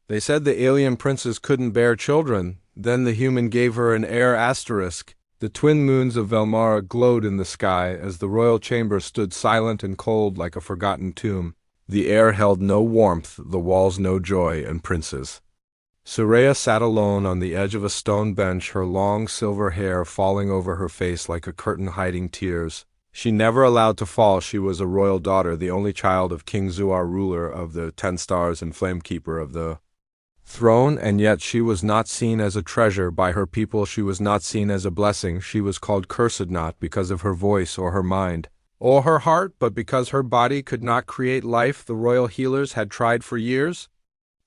They said the alien princess couldn't bear children. Then the human gave her an heir asterisk. The twin moons of Velmara glowed in the sky as the royal chamber stood silent and cold like a forgotten tomb. The air held no warmth, the walls no joy and princes. Soraya sat alone on the edge of a stone bench, her long silver hair falling over her face like a curtain hiding tears. She never allowed to fall. She was a royal daughter, the only child of King Zuar, ruler of the 10 stars and flamekeeper of the throne, and yet she was not seen as a treasure by her people. She was not seen as a blessing. She was called cursed not because of her voice or her mind or her heart, but because her body could not create life. The royal healers had tried for years,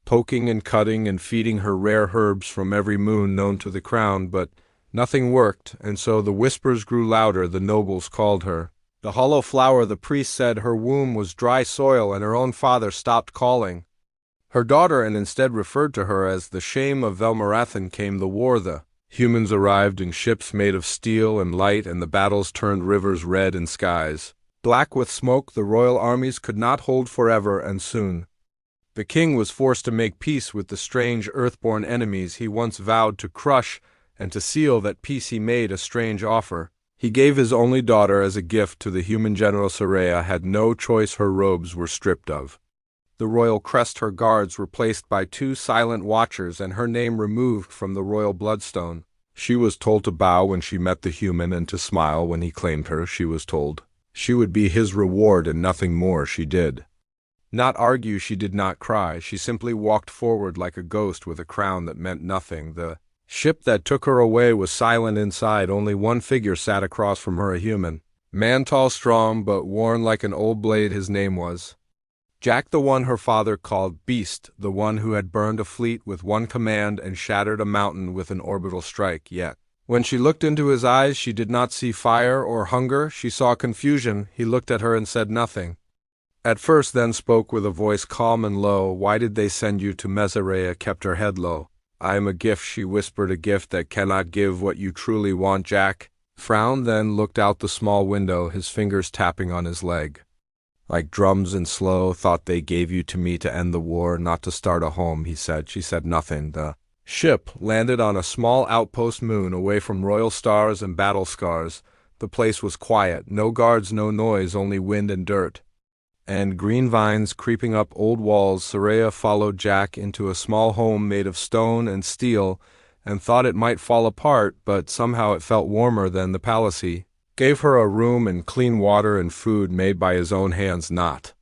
poking and cutting and feeding her rare herbs from every moon known to the crown, but nothing worked, and so the whispers grew louder. The nobles called her the hollow flower. The priest said her womb was dry soil, and her own father stopped calling her daughter and instead referred to her as the shame of Velmarathan. Came the war. The humans arrived in ships made of steel and light, and the battles turned rivers red and skies black with smoke. The royal armies could not hold forever, and soon the king was forced to make peace with the strange earthborn enemies he once vowed to crush, and to seal that peace he made a strange offer. He gave his only daughter as a gift to the human general. Soraya had no choice. Her robes were stripped of the royal crest, her guards replaced by 2 silent watchers, and her name removed from the royal bloodstone. She was told to bow when she met the human and to smile when he claimed her. She was told she would be his reward and nothing more. She did not argue. She did not cry. She simply walked forward like a ghost with a crown that meant nothing. The ship that took her away was silent inside. Only one figure sat across from her, a human man, tall, strong, but worn like an old blade. His name was Jack, the one her father called Beast, the one who had burned a fleet with one command and shattered a mountain with an orbital strike. Yet when she looked into his eyes, she did not see fire or hunger. She saw confusion. He looked at her and said nothing at first, then spoke with a voice calm and low. Why did they send you to Mesarea? Kept her head low. I am a gift, she whispered, a gift that cannot give what you truly want. Jack frowned, then looked out the small window, his fingers tapping on his leg like drums and slow. Thought they gave you to me to end the war, not to start a home, he said. She said nothing. The ship landed on a small outpost moon away from royal stars and battle scars. The place was quiet, no guards, no noise, only wind and dirt and green vines creeping up old walls. Soraya followed Jack into a small home made of stone and steel and thought it might fall apart, but somehow it felt warmer than the palace. He gave her a room and clean water and food made by his own hands, not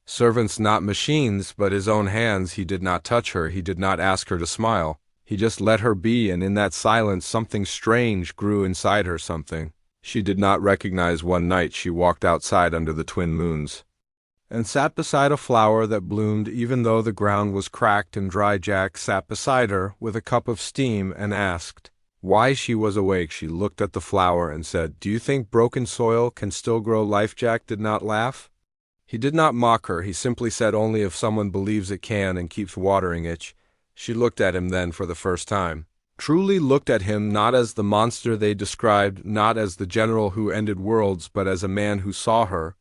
servants, not machines, but his own hands. He did not touch her. He did not ask her to smile. He just let her be, and in that silence something strange grew inside her, something she did not recognize. One night she walked outside under the twin moons and sat beside a flower that bloomed even though the ground was cracked and dry. Jack sat beside her with a cup of steam and asked why she was awake. She looked at the flower and said, do you think broken soil can still grow life? Jack did not laugh. He did not mock her. He simply said, only if someone believes it can and keeps watering it. She looked at him then for the first time. Truly looked at him, not as the monster they described, not as the general who ended worlds, but as a man who saw her.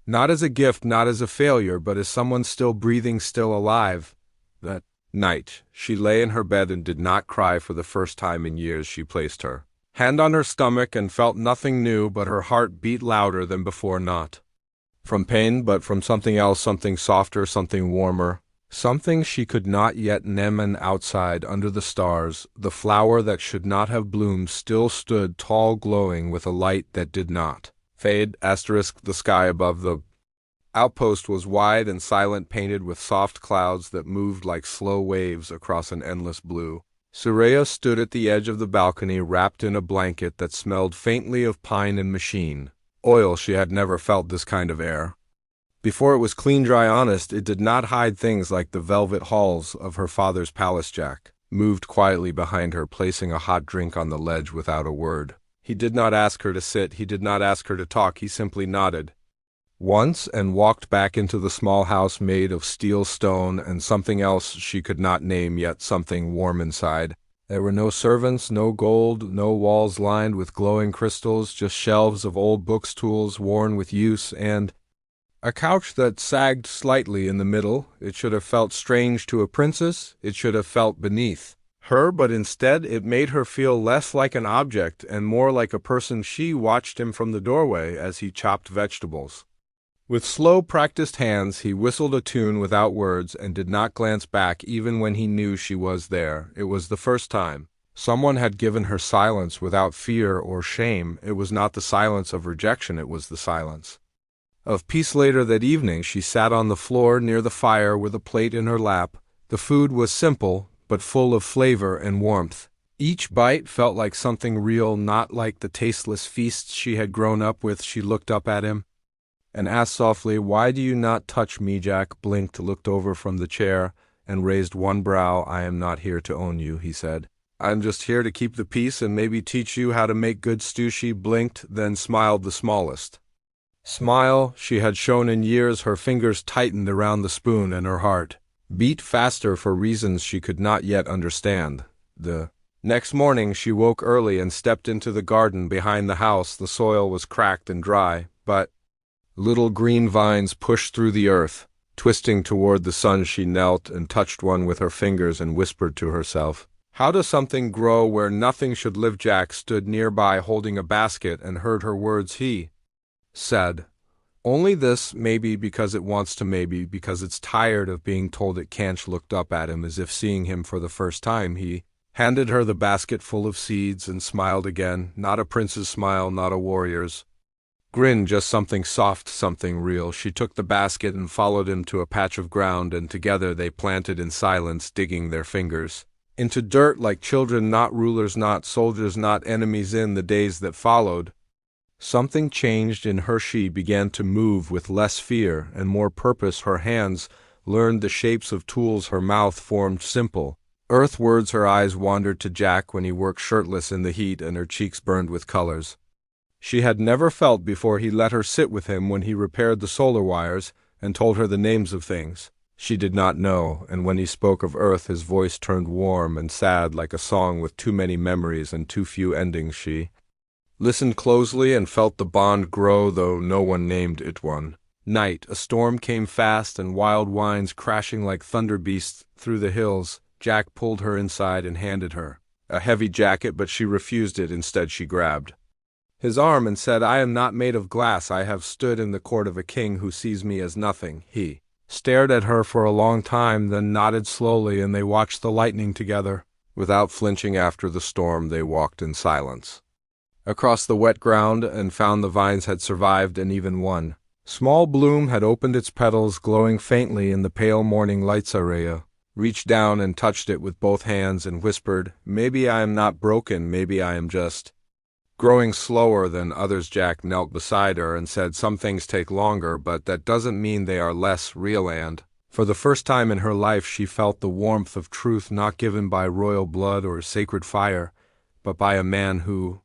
Not as a gift, not as a failure, but as someone still breathing, still alive. That night, she lay in her bed and did not cry. For the first time in years, she placed her hand on her stomach and felt nothing new, but her heart beat louder than before, not from pain, but from something else, something softer, something warmer, something she could not yet name. And outside, under the stars, the flower that should not have bloomed still stood tall, glowing with a light that did not fade. Asterisk, the sky above the outpost was wide and silent, painted with soft clouds that moved like slow waves across an endless blue. Soraya stood at the edge of the balcony, wrapped in a blanket that smelled faintly of pine and machine oil. She had never felt this kind of air before. It was clean, dry, honest. It did not hide things like the velvet halls of her father's palace. Jack moved quietly behind her, placing a hot drink on the ledge without a word. He did not ask her to sit. He did not ask her to talk. He simply nodded once and walked back into the small house made of steel, stone, and something else she could not name, yet something warm inside. There were no servants, no gold, no walls lined with glowing crystals, just shelves of old books, tools worn with use, and A couch that sagged slightly in the middle. It should have felt strange to a princess. It should have felt beneath her, but instead it made her feel less like an object and more like a person. She watched him from the doorway as he chopped vegetables. With slow, practiced hands, he whistled a tune without words and did not glance back even when he knew she was there. It was the first time someone had given her silence without fear or shame. It was not the silence of rejection, it was the silence of peace. Later that evening, she sat on the floor near the fire with a plate in her lap. The food was simple, but full of flavor and warmth. Each bite felt like something real, not like the tasteless feasts she had grown up with. She looked up at him and asked softly, "Why do you not touch me?" Jack blinked, looked over from the chair, and raised one brow. "I am not here to own you," he said. "I'm just here to keep the peace and maybe teach you how to make good stew." She blinked, then smiled the smallest smile she had shown in years. Her fingers tightened around the spoon and her heart beat faster for reasons she could not yet understand. The next morning she woke early and stepped into the garden behind the house. The soil was cracked and dry, but little green vines pushed through the earth, twisting toward the sun. She knelt and touched one with her fingers and whispered to herself, "How does something grow where nothing should live?" Jack stood nearby holding a basket and heard her words. He said, "Only this, maybe because it wants to, maybe because it's tired of being told it can't." She looked up at him as if seeing him for the first time. He handed her the basket full of seeds and smiled again, not a prince's smile, not a warrior's grin, just something soft, something real. She took the basket and followed him to a patch of ground, and together they planted in silence, digging their fingers into dirt like children, not rulers, not soldiers, not enemies. In the days that followed, something changed in her. She began to move with less fear and more purpose. Her hands learned the shapes of tools. Her mouth formed simple earth words. Her eyes wandered to Jack when he worked shirtless in the heat, and her cheeks burned with colors she had never felt before. He let her sit with him when he repaired the solar wires and told her the names of things she did not know, and when he spoke of Earth his voice turned warm and sad like a song with too many memories and too few endings. She listened closely and felt the bond grow, though no one named it one night. A storm came fast and wild winds crashing like thunder beasts through the hills. Jack pulled her inside and handed her a heavy jacket, but she refused it. Instead she grabbed his arm and said, "I am not made of glass. I have stood in the court of a king who sees me as nothing." He stared at her for a long time, then nodded slowly, and they watched the lightning together. Without flinching after the storm, they walked in silence across the wet ground and found the vines had survived, and even one small bloom had opened its petals, glowing faintly in the pale morning light. Saraya reached down and touched it with both hands and whispered, "Maybe I am not broken, maybe I am just growing slower than others." Jack knelt beside her and said, "Some things take longer, but that doesn't mean they are less real." And for the first time in her life she felt the warmth of truth, not given by royal blood or sacred fire, but by a man who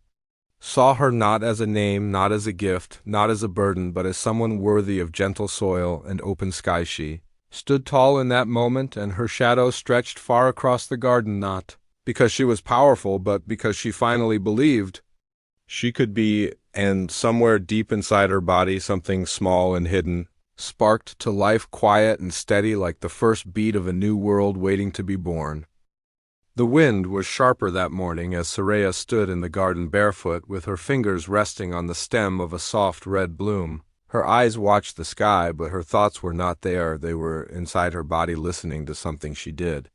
saw her not as a name, not as a gift, not as a burden, but as someone worthy of gentle soil and open sky. She stood tall in that moment, and her shadow stretched far across the garden, not because she was powerful, but because she finally believed she could be. And somewhere deep inside her body, something small and hidden sparked to life, quiet and steady like the first beat of a new world waiting to be born. The wind was sharper that morning as Saraya stood in the garden barefoot, with her fingers resting on the stem of a soft red bloom. Her eyes watched the sky, but her thoughts were not there. They were inside her body, listening to something she did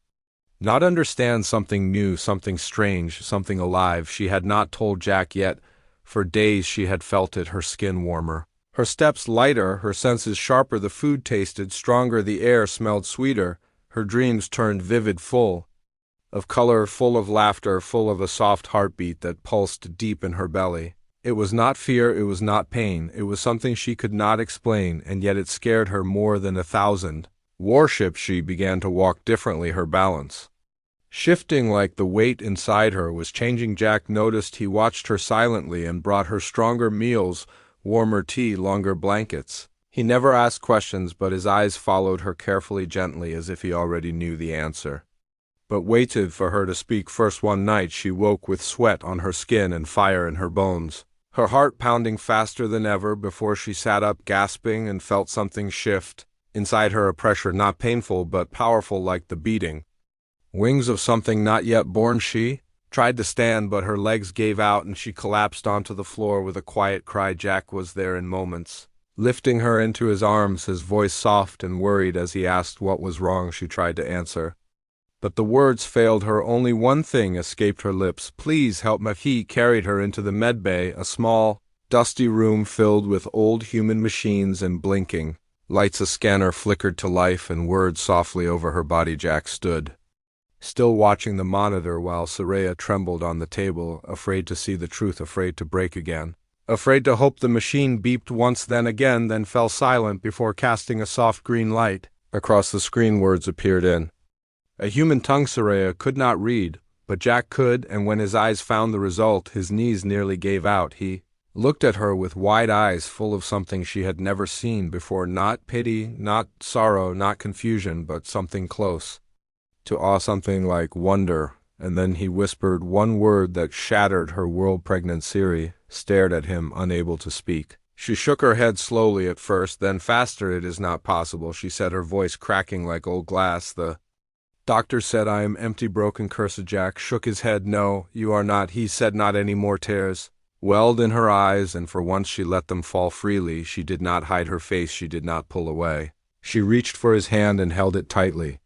not understand, something new, something strange, something alive. She had not told Jack yet. For days she had felt it, her skin warmer, her steps lighter, her senses sharper. The food tasted stronger, the air smelled sweeter. Her dreams turned vivid, full of color, full of laughter, full of a soft heartbeat that pulsed deep in her belly. It was not fear, it was not pain, it was something she could not explain, and yet it scared her more than 1,000 warships. She began to walk differently, her balance shifting like the weight inside her was changing. Jack noticed. He watched her silently and brought her stronger meals, warmer tea, longer blankets. He never asked questions, but his eyes followed her carefully, gently, as if he already knew the answer, but waited for her to speak first. One night she woke with sweat on her skin and fire in her bones. her heart pounding faster than ever before she sat up gasping and felt something shift. Inside her a pressure not painful but powerful like the beating. Wings of something not yet born. She tried to stand but her legs gave out and she collapsed onto the floor with a quiet cry. Jack was there in moments, lifting her into his arms, his voice soft and worried as he asked what was wrong. She tried to answer, but the words failed her. Only one thing escaped her lips: please help me. He carried her into the medbay, a small, dusty room filled with old human machines and blinking lights. A scanner flickered to life and words softly over her body. Jack stood still, watching the monitor while Soraya trembled on the table, afraid to see the truth, afraid to break again, afraid to hope. The machine beeped once, then again, then fell silent before casting a soft green light. Across the screen words appeared in a human tongue. Soraya could not read, but Jack could, and when his eyes found the result, his knees nearly gave out. He looked at her with wide eyes full of something she had never seen before, not pity, not sorrow, not confusion, but something close to awe, something like wonder. And then he whispered one word that shattered her world. Pregnant. Siri stared at him, unable to speak. She shook her head slowly at first, then faster. It is not possible, she said, her voice cracking like old glass. The doctor said I am empty, broken, cursed. Jack shook his head. No, you are not, he said. Not any more. Tears welled in her eyes, and for once she let them fall freely. She did not hide her face, she did not pull away. She reached for his hand and held it tightly.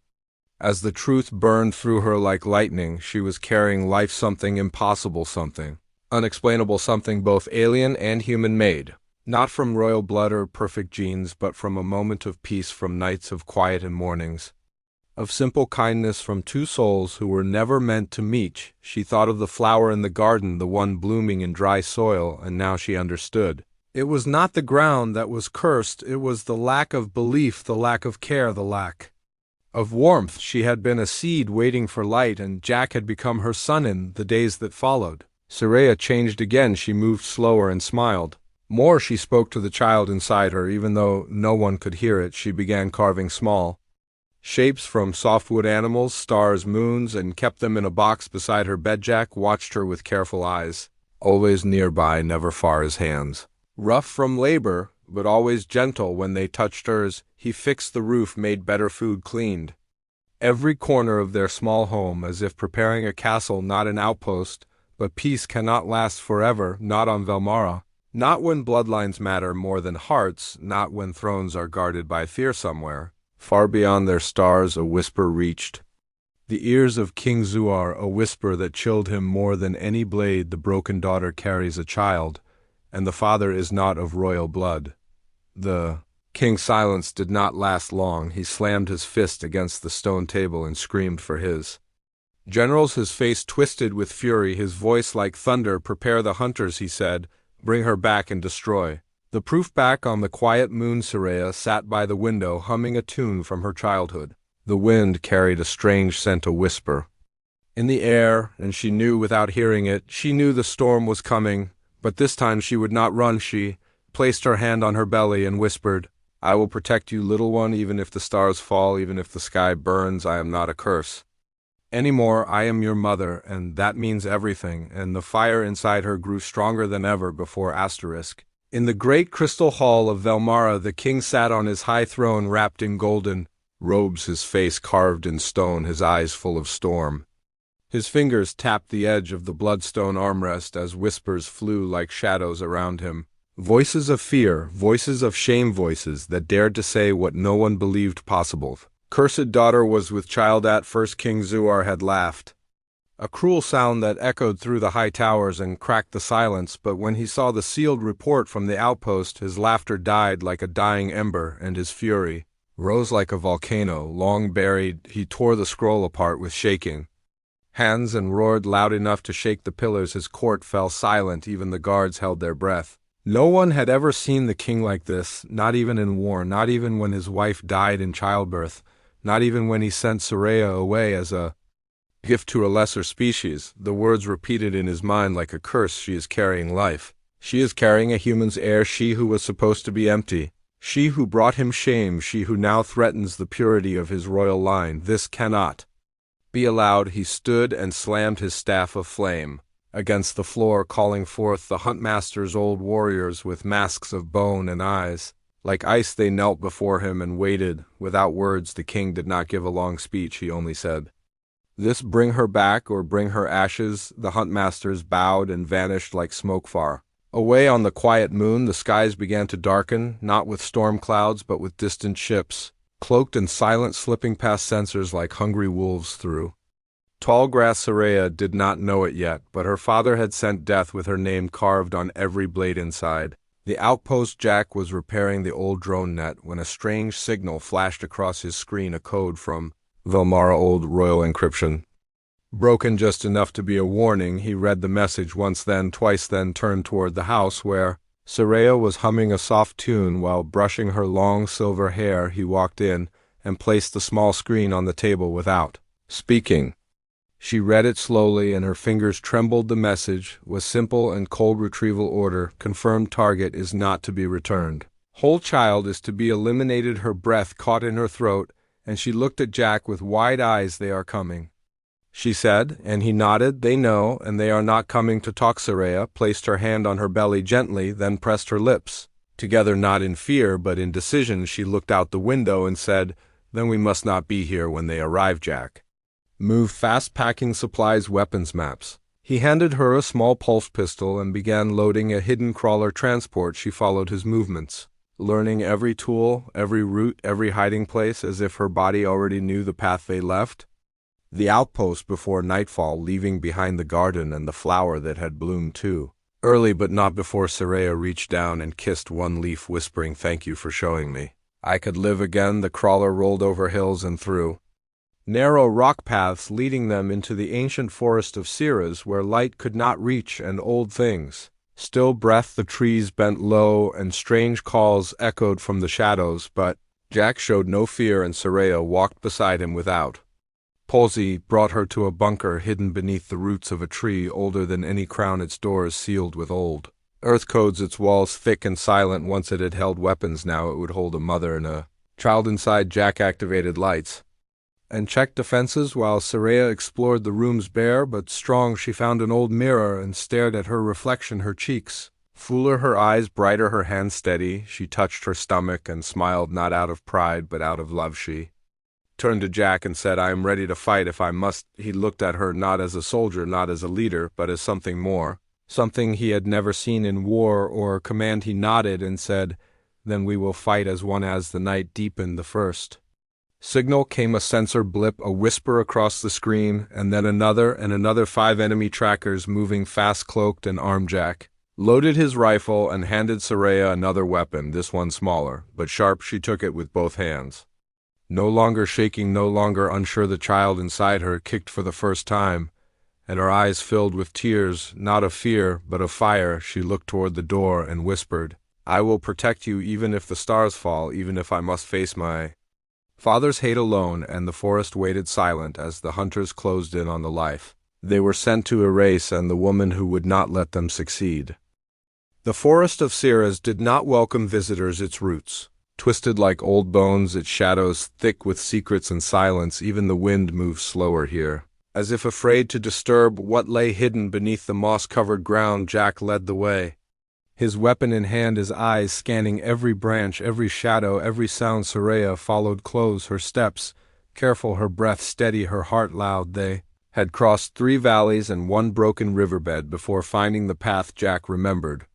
As the truth burned through her like lightning, she was carrying life, something impossible, something unexplainable, something both alien and human-made. Not from royal blood or perfect genes, but from a moment of peace, from nights of quiet and mornings of simple kindness, from two souls who were never meant to meet. She thought of the flower in the garden, the one blooming in dry soil, and now she understood. It was not the ground that was cursed, it was the lack of belief, the lack of care, the lack of warmth. She had been a seed waiting for light, and Jack had become her son in the days that followed. Soraya changed again. She moved slower and smiled more. She spoke to the child inside her, even though no one could hear it. She began carving small shapes from softwood animals, stars, moons, and kept them in a box beside her bed. Jack watched her with careful eyes, always nearby, never far. His hands, rough from labor, but always gentle when they touched hers. He fixed the roof, made better food, cleaned every corner of their small home, as if preparing a castle, not an outpost. But peace cannot last forever, not on Velmara. Not when bloodlines matter more than hearts, not when thrones are guarded by fear. Somewhere, far beyond their stars, a whisper reached the ears of King Zuar, a whisper that chilled him more than any blade. The broken daughter carries a child, and the father is not of royal blood. The king's silence did not last long. He slammed his fist against the stone table and screamed for his generals, his face twisted with fury, his voice like thunder. Prepare the hunters, he said. Bring her back and destroy the proof. Back on the quiet moon, Soraya sat by the window, humming a tune from her childhood. The wind carried a strange scent, a whisper in the air, and she knew without hearing it. She knew the storm was coming, but this time she would not run. She placed her hand on her belly and whispered, I will protect you, little one, even if the stars fall, even if the sky burns. I am not a curse anymore. I am your mother, and that means everything. And the fire inside her grew stronger than ever before. In the great crystal hall of Velmara, the king sat on his high throne, wrapped in golden robes, his face carved in stone, his eyes full of storm. His fingers tapped the edge of the bloodstone armrest as whispers flew like shadows around him. Voices of fear, voices of shame, voices that dared to say what no one believed possible. Cursed daughter was with child. At first King Zuar had laughed, a cruel sound that echoed through the high towers and cracked the silence, but when he saw the sealed report from the outpost, his laughter died like a dying ember, and his fury rose like a volcano, long buried. He tore the scroll apart with shaking hands and roared loud enough to shake the pillars. His court fell silent, even the guards held their breath. No one had ever seen the king like this, not even in war, not even when his wife died in childbirth, not even when he sent Soraya away as a gift to a lesser species. The words repeated in his mind like a curse. She is carrying life. She is carrying a human's heir, she who was supposed to be empty. She who brought him shame, she who now threatens the purity of his royal line. This cannot be allowed. He stood and slammed his staff of flame against the floor, calling forth the Huntmaster's old warriors with masks of bone and eyes. Like ice they knelt before him and waited. Without words the king did not give a long speech, he only said, "This bring her back or bring her ashes." The Huntmasters bowed and vanished like smoke far away on the quiet moon. The skies began to darken, not with storm clouds but with distant ships, cloaked and silent, slipping past sensors like hungry wolves through tall grass. Soraya did not know it yet, but her father had sent death with her name carved on every blade inside. The outpost Jack was repairing the old drone net when a strange signal flashed across his screen, a code from Velmara, old royal encryption. Broken just enough to be a warning, he read the message once, then twice, then turned toward the house where Soraya was humming a soft tune while brushing her long silver hair. He walked in and placed the small screen on the table without speaking. She read it slowly and her fingers trembled. The message was simple and cold: retrieval order. Confirmed target is not to be returned. Whole child is to be eliminated. Her breath caught in her throat and she looked at Jack with wide eyes. "They are coming," she said, and he nodded. "They know, and they are not coming to talk." Soraya placed her hand on her belly gently, then pressed her lips together, not in fear but in decision. She looked out the window and said, "Then we must not be here when they arrive, Jack. Move fast, packing supplies, weapons, maps." He handed her a small pulse pistol and began loading a hidden crawler transport. She followed his movements, learning every tool, every route, every hiding place, as if her body already knew the path they left. The outpost before nightfall, leaving behind the garden and the flower that had bloomed too early, but not before Soraya reached down and kissed one leaf, whispering, "Thank you for showing me I could live again." The crawler rolled over hills and through narrow rock paths, leading them into the ancient forest of Ceres, where light could not reach and old things still breathed. The trees bent low and strange calls echoed from the shadows, but Jack showed no fear and Soraya walked beside him without. Palsy brought her to a bunker hidden beneath the roots of a tree older than any crown, its doors sealed with old earth codes, its walls thick and silent. Once it had held weapons, now it would hold a mother and a child inside. Jack activated lights and checked defenses while Soraya explored the room's bare but strong. She found an old mirror and stared at her reflection, her cheeks fuller, her eyes brighter, her hands steady. She touched her stomach and smiled, not out of pride but out of love. She turned to Jack and said, "I am ready to fight if I must." He looked at her, not as a soldier, not as a leader, but as something more, something he had never seen in war or command. He nodded and said, "Then we will fight as one." As the night deepened, the first signal came, a sensor blip, a whisper across the screen, and then another and another. 5 enemy trackers moving fast, cloaked and armed. Jack loaded his rifle and handed Soraya another weapon, this one smaller, but sharp. She took it with both hands, no longer shaking, no longer unsure. The child inside her kicked for the first time, and her eyes filled with tears, not of fear, but of fire. She looked toward the door and whispered, "I will protect you, even if the stars fall, even if I must face my father's hate alone." And the forest waited silent as the hunters closed in on the life they were sent to erase and the woman who would not let them succeed. The forest of Ceres did not welcome visitors, its roots twisted like old bones, its shadows thick with secrets and silence. Even the wind moved slower here, as if afraid to disturb what lay hidden beneath the moss-covered ground. Jack led the way, his weapon in hand, his eyes scanning every branch, every shadow, every sound. Soraya followed close, her steps careful, her breath steady, her heart loud. They had crossed 3 valleys and 1 broken riverbed before finding the path Jack remembered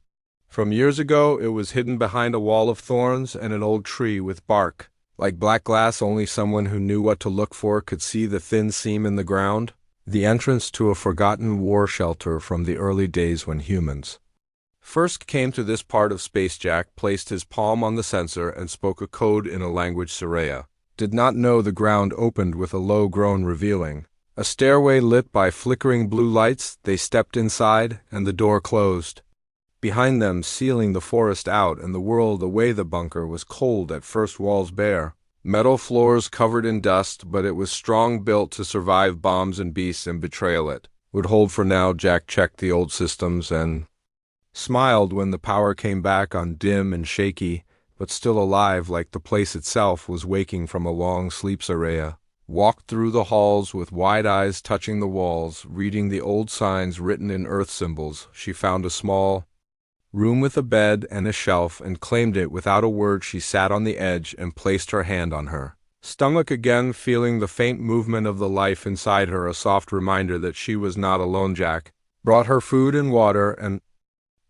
from years ago. It was hidden behind a wall of thorns and an old tree with bark like black glass. Only someone who knew what to look for could see the thin seam in the ground, the entrance to a forgotten war shelter from the early days when humans first came to this part of space. Jack placed his palm on the sensor and spoke a code in a language Soraya did not know. The ground opened with a low groan, revealing a stairway lit by flickering blue lights. They stepped inside and the door closed behind them, sealing the forest out and the world away. The bunker was cold at first, walls bare, metal floors covered in dust, but it was strong, built to survive bombs and beasts and betrayal. It would hold for now. Jack checked the old systems and smiled when the power came back on, dim and shaky, but still alive, like the place itself was waking from a long sleep. Soraya walked through the halls with wide eyes touching the walls, reading the old signs written in earth symbols. She found a small room with a bed and a shelf and claimed it without a word. She sat on the edge and placed her hand on her stomach again, feeling the faint movement of the life inside her, a soft reminder that she was not alone. Jack brought her food and water, and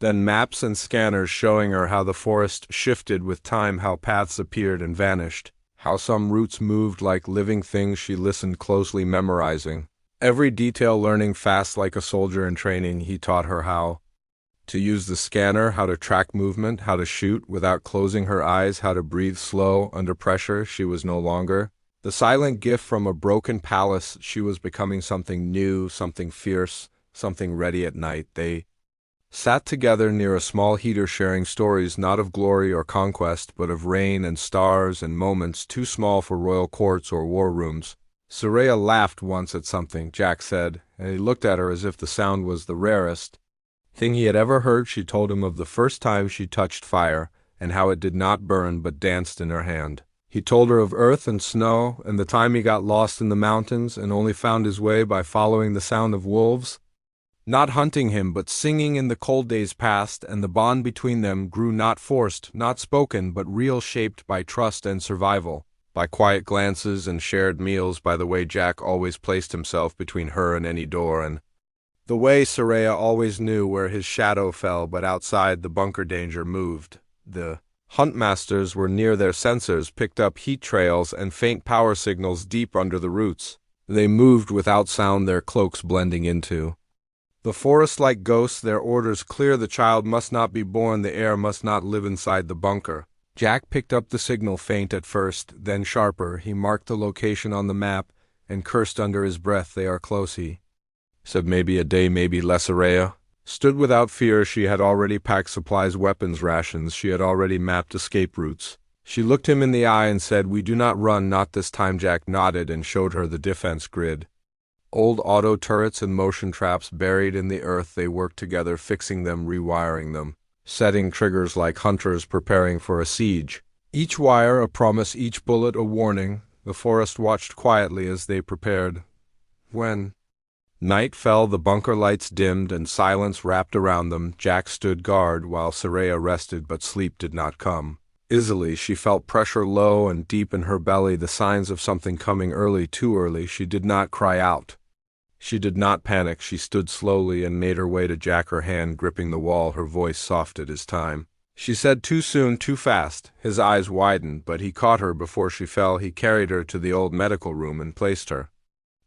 then maps and scanners showing her how the forest shifted with time, how paths appeared and vanished, how some roots moved like living things. She listened closely, memorizing every detail, learning fast like a soldier in training. He taught her how to use the scanner, how to track movement, how to shoot without closing her eyes, how to breathe slow under pressure. She was no longer the silent gift from a broken palace. She was becoming something new, something fierce, something ready at night. They sat together near a small heater, sharing stories not of glory or conquest, but of rain and stars and moments too small for royal courts or war rooms. Soraya laughed once at something Jack said, and he looked at her as if the sound was the rarest thing he had ever heard. She told him of the first time she touched fire, and how it did not burn but danced in her hand. He told her of earth and snow, and the time he got lost in the mountains and only found his way by following the sound of wolves, not hunting him but singing in the cold days past, and the bond between them grew, not forced, not spoken, but real, shaped by trust and survival, by quiet glances and shared meals, by the way Jack always placed himself between her and any door, and the way Soraya always knew where his shadow fell. But outside, the bunker danger moved. The huntmasters were near. Their sensors picked up heat trails and faint power signals deep under the roots. They moved without sound, their cloaks blending into the forest like ghosts, their orders clear. The child must not be born, the heir must not live inside the bunker. Jack picked up the signal, faint at first, then sharper. He marked the location on the map and cursed under his breath. They are close, he said. Maybe a day, maybe less. Soraya stood without fear. She had already packed supplies, weapons, rations. She had already mapped escape routes. She looked him in the eye and said, "We do not run, not this time." Jack nodded and showed her the defense grid. Old auto turrets and motion traps buried in the earth. They worked together, fixing them, rewiring them, setting triggers like hunters preparing for a siege. Each wire a promise, each bullet a warning. The forest watched quietly as they prepared. When night fell, the bunker lights dimmed and silence wrapped around them. Jack stood guard while Soraya rested, but sleep did not come easily. She felt pressure low and deep in her belly, the signs of something coming early, too early. She did not cry out. She did not panic. She stood slowly and made her way to Jack, her hand gripping the wall, her voice soft at his time. She said, "Too soon, too fast." His eyes widened, but he caught her before she fell. He carried her to the old medical room and placed her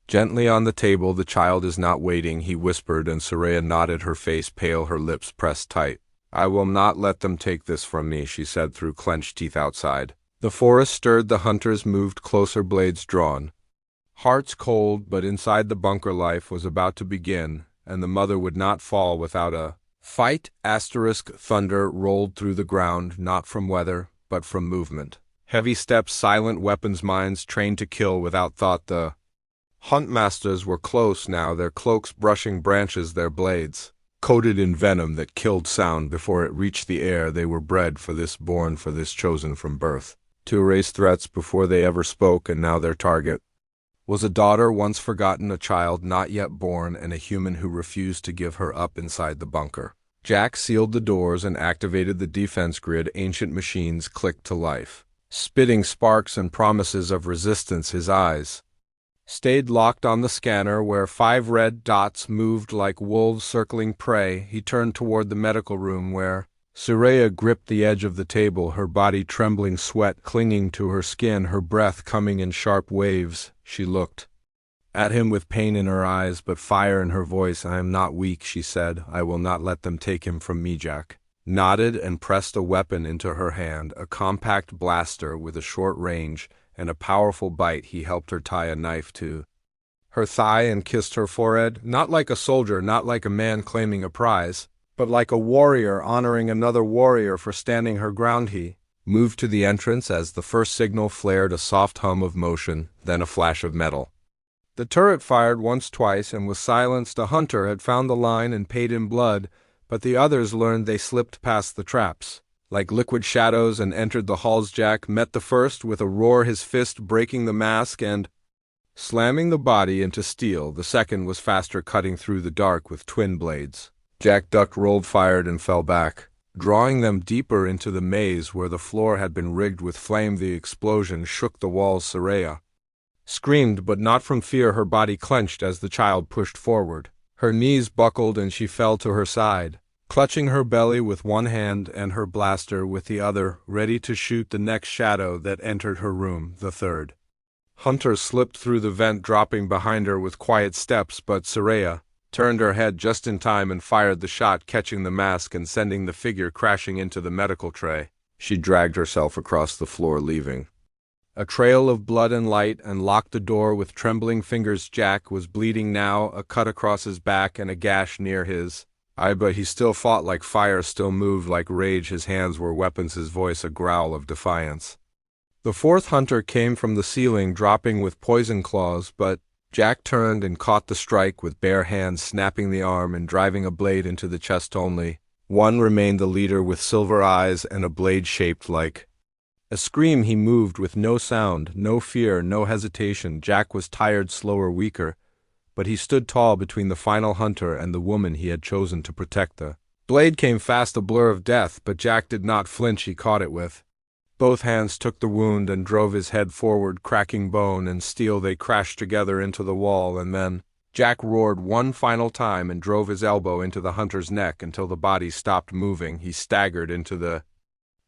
gently on the table. "The child is not waiting," he whispered, and Soraya nodded, her face pale, her lips pressed tight. "I will not let them take this from me," she said through clenched teeth. Outside, the forest stirred. The hunters moved closer, blades drawn, hearts cold, but inside the bunker life was about to begin, and the mother would not fall without a fight. Thunder rolled through the ground, not from weather, but from movement. Heavy steps, silent weapons, minds trained to kill without thought. The huntmasters were close now, their cloaks brushing branches, their blades coated in venom that killed sound before it reached the air. They were bred for this, born for this, chosen from birth to erase threats before they ever spoke, and now their target was a daughter once forgotten, a child not yet born, and a human who refused to give her up inside the bunker. Jack sealed the doors and activated the defense grid. Ancient machines clicked to life, spitting sparks and promises of resistance. His eyes stayed locked on the scanner, where 5 red dots moved like wolves circling prey. He turned toward the medical room, where Soraya gripped the edge of the table, her body trembling, sweat clinging to her skin, her breath coming in sharp waves. She looked at him with pain in her eyes, but fire in her voice. "I am not weak," she said. "I will not let them take him from me." Jack nodded and pressed a weapon into her hand, a compact blaster with a short range and a powerful bite. He helped her tie a knife to her thigh and kissed her forehead, not like a soldier, not like a man claiming a prize, but like a warrior honoring another warrior for standing her ground. He moved to the entrance as the first signal flared, a soft hum of motion, then a flash of metal. The turret fired once, twice, and was silenced. A hunter had found the line and paid in blood, but the others learned. They slipped past the traps like liquid shadows and entered the halls. Jack met the first with a roar, his fist breaking the mask, and Slamming the body into steel, the second was faster, cutting through the dark with twin blades. Jack ducked, rolled, fired, and fell back, drawing them deeper into the maze where the floor had been rigged with flame. The explosion shook the walls. Saraya screamed, but not from fear. Her body clenched as the child pushed forward. Her knees buckled and she fell to her side, clutching her belly with one hand and her blaster with the other, ready to shoot the next shadow that entered her room. The third hunter slipped through the vent, dropping behind her with quiet steps, but Saraya turned her head just in time and fired the shot, catching the mask and sending the figure crashing into the medical tray. She dragged herself across the floor, leaving a trail of blood and light, and locked the door with trembling fingers. Jack was bleeding now, a cut across his back and a gash near his eye, but he still fought like fire, still moved like rage. His hands were weapons, his voice a growl of defiance. The fourth hunter came from the ceiling, dropping with poison claws, but Jack turned and caught the strike with bare hands, snapping the arm and driving a blade into the chest. Only one remained, the leader with silver eyes and a blade shaped like a scream. He moved with no sound, no fear, no hesitation. Jack was tired, slower, weaker, but he stood tall between the final hunter and the woman he had chosen to protect. The blade came fast, a blur of death, but Jack did not flinch. He caught it with both hands, took the wound, and drove his head forward. Cracking bone and steel, they crashed together into the wall, and then Jack roared one final time and drove his elbow into the hunter's neck until the body stopped moving. He staggered into the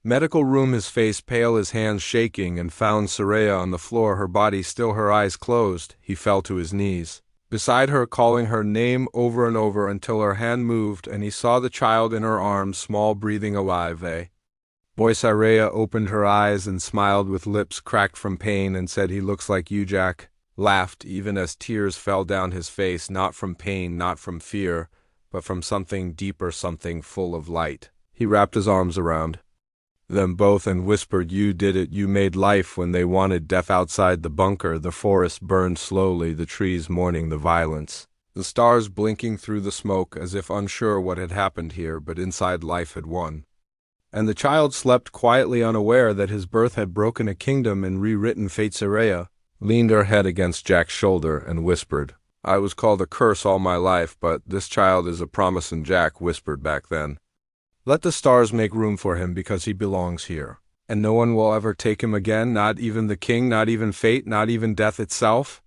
medical room, his face pale, his hands shaking, and found Saraya on the floor, her body still, her eyes closed. He fell to his knees beside her, calling her name over and over until her hand moved and he saw the child in her arms, small, breathing, alive. Boy. Saraya opened her eyes and smiled with lips cracked from pain and said, "He looks like you." Jack laughed even as tears fell down his face, not from pain, not from fear, but from something deeper, something full of light. He wrapped his arms around them both and whispered, "You did it. You made life when they wanted death." Outside the bunker, the forest burned slowly, the trees mourning the violence, the stars blinking through the smoke as if unsure what had happened here, but inside life had won. And the child slept quietly, unaware that his birth had broken a kingdom and rewritten fate. Saraya leaned her head against Jack's shoulder and whispered, "I was called a curse all my life, but this child is a promise." And Jack whispered back then, "Let the stars make room for him, because he belongs here, and no one will ever take him again, not even the king, not even fate, not even death itself."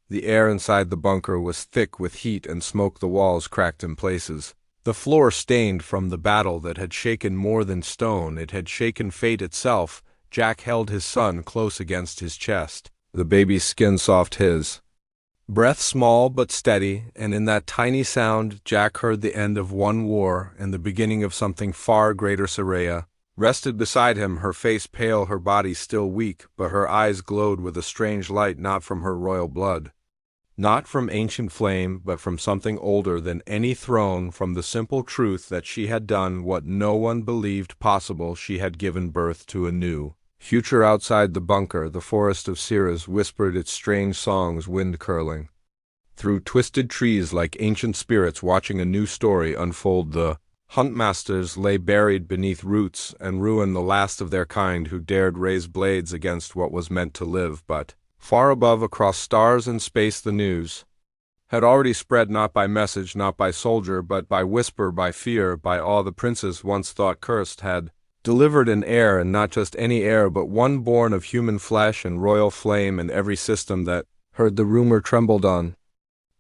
The air inside the bunker was thick with heat and smoke, the walls cracked in places, the floor stained from the battle that had shaken more than stone, it had shaken fate itself. Jack held his son close against his chest, the baby's skin soft, his breath small but steady, and in that tiny sound Jack heard the end of one war and the beginning of something far greater. Saraya rested beside him, her face pale, her body still weak, but her eyes glowed with a strange light, not from her royal blood, not from ancient flame, but from something older than any throne, from the simple truth that she had done what no one believed possible. She had given birth to a new future. Outside the bunker, the forest of cirrus whispered its strange songs, wind curling through twisted trees like ancient spirits watching a new story unfold. The huntmasters lay buried beneath roots and ruin, the last of their kind who dared raise blades against what was meant to live. But far above, across stars and space, the news had already spread, not by message, not by soldier, but by whisper, by fear, by awe. The princess, once thought cursed, had delivered an heir, and not just any heir, but one born of human flesh and royal flame, and every system that heard the rumor trembled on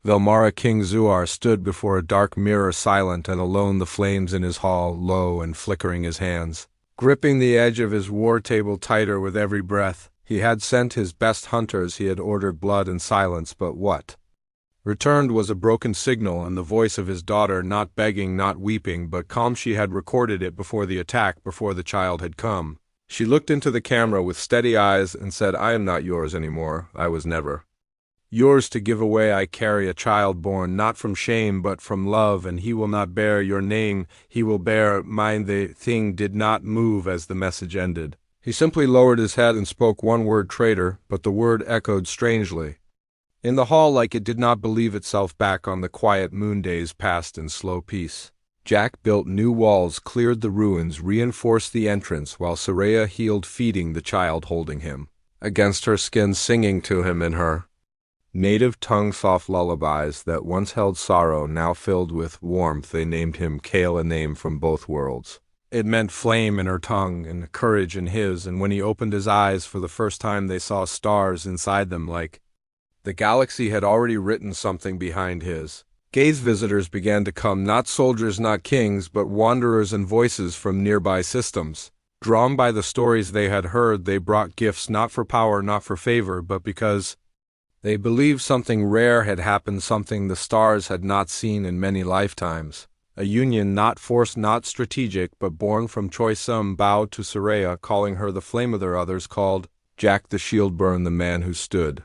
Velmara. King Zuar stood before a dark mirror, silent and alone, the flames in his hall low and flickering, his hands gripping the edge of his war table tighter with every breath. He had sent his best hunters, he had ordered blood and silence, but what returned was a broken signal and the voice of his daughter, not begging, not weeping, but calm. She had recorded it before the attack, before the child had come. She looked into the camera with steady eyes and said, "I am not yours anymore. I was never yours to give away. I carry a child born not from shame but from love, and he will not bear your name, he will bear mine." The thing did not move as the message ended. He simply lowered his head and spoke one word, "traitor," but the word echoed strangely in the hall like it did not believe itself back on the quiet moon days passed in slow peace. Jack built new walls, cleared the ruins, reinforced the entrance, while Saraya healed, feeding the child, holding him against her skin, singing to him in her native tongue-soft lullabies that once held sorrow, now filled with warmth. They named him Kale, a name from both worlds. It meant flame in her tongue and courage in his, and when he opened his eyes for the first time they saw stars inside them like the galaxy had already written something behind his gaze. Visitors began to come, not soldiers, not kings, but wanderers and voices from nearby systems. Drawn by the stories they had heard, they brought gifts not for power, not for favor, but because they believed something rare had happened, something the stars had not seen in many lifetimes. A union not forced, not strategic, but born from choice. Some bowed to Soraya, calling her the flame of their others called Jack the shield burn, the man who stood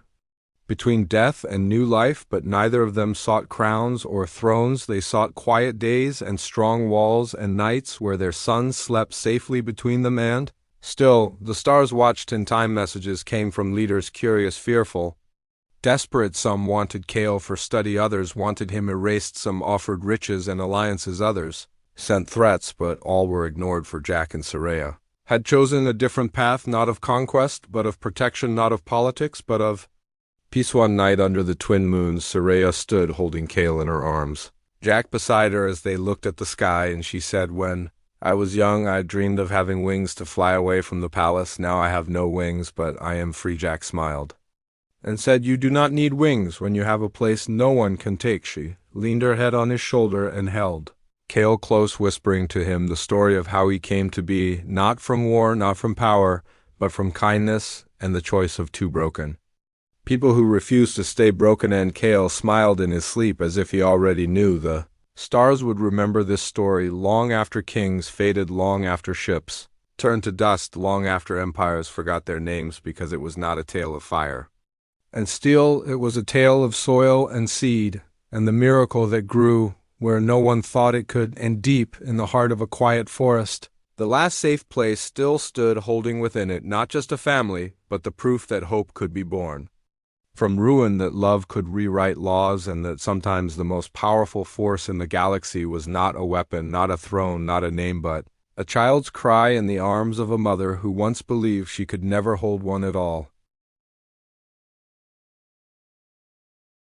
between death and new life, but neither of them sought crowns or thrones. They sought quiet days and strong walls and nights where their sons slept safely between them. And still, the stars watched, and time messages came from leaders, curious, fearful, desperate. Some wanted Kale for study, others wanted him erased. Some offered riches and alliances, others sent threats, but all were ignored, for Jack and Soraya had chosen a different path, not of conquest, but of protection, not of politics, but of peace. One night under the twin moons, Soraya stood holding Kale in her arms, Jack beside her, as they looked at the sky, and she said, "When I was young, I dreamed of having wings to fly away from the palace. Now I have no wings, but I am free." Jack smiled and said, "You do not need wings when you have a place no one can take." She leaned her head on his shoulder and held Kale close, whispering to him the story of how he came to be, not from war, not from power, but from kindness and the choice of two broken people who refused to stay broken. And Kale smiled in his sleep, as if he already knew the stars would remember this story long after kings faded, long after ships turned to dust, long after empires forgot their names, because it was not a tale of fire and steel. It was a tale of soil and seed, and the miracle that grew where no one thought it could. And deep in the heart of a quiet forest, the last safe place still stood, holding within it not just a family, but the proof that hope could be born from ruin, that love could rewrite laws, and that sometimes the most powerful force in the galaxy was not a weapon, not a throne, not a name, but a child's cry in the arms of a mother who once believed she could never hold one at all.